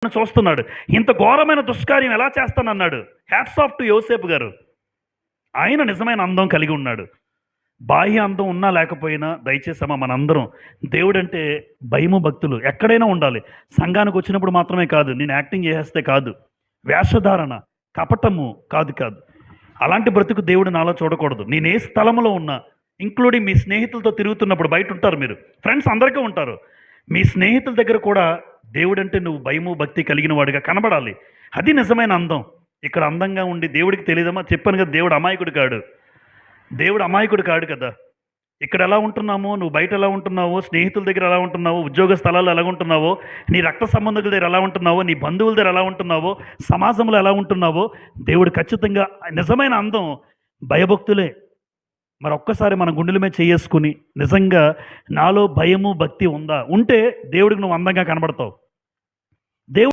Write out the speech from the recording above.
అతను చూస్తున్నాడు. ఇంత ఘోరమైన దుష్కార్యం ఎలా చేస్తానన్నాడు. హ్యాట్స్ ఆఫ్ టు యోసేపు గారు. ఆయన నిజమైన అందం కలిగి ఉన్నాడు. బాహ్య అందం ఉన్నా లేకపోయినా దయచేసమ్మా మనందరం దేవుడంటే భయము భక్తులు ఎక్కడైనా ఉండాలి. సంఘానికి వచ్చినప్పుడు మాత్రమే కాదు, నేను యాక్టింగ్ చేసేస్తే కాదు, వేషధారణ, కపటము కాదు. అలాంటి బ్రతుకు దేవుడు నాలో చూడకూడదు. నేను ఏ స్థలంలో ఉన్నా, ఇంక్లూడింగ్ మీ స్నేహితులతో తిరుగుతున్నప్పుడు, బయట ఉంటారు మీరు, ఫ్రెండ్స్ అందరికీ ఉంటారు, మీ స్నేహితుల దగ్గర కూడా దేవుడంటే నువ్వు భయము భక్తి కలిగిన వాడిగా కనబడాలి. అది నిజమైన అందం. ఇక్కడ అందంగా ఉండి దేవుడికి తెలియదమ్మా, చెప్పాను కదా, దేవుడు అమాయకుడు కాడు కదా. ఇక్కడ ఎలా ఉంటున్నామో, నువ్వు బయట ఎలా ఉంటున్నావో, స్నేహితుల దగ్గర ఎలా ఉంటున్నావో, ఉద్యోగ స్థలాల్లో ఎలా ఉంటున్నావో, నీ రక్త సంబంధికుల దగ్గర ఎలా ఉంటున్నావో, నీ బంధువుల దగ్గర ఎలా ఉంటున్నావో, సమాజంలో ఎలా ఉంటున్నావో, దేవుడు ఖచ్చితంగా నిజమైన అందం భయభక్తులే. మరి ఒక్కసారి మన గుండెల మీద చేసుకుని, నిజంగా నాలో భయము భక్తి ఉందా, ఉంటే దేవుడికి నువ్వు అందంగా కనబడతావు. దేవుడు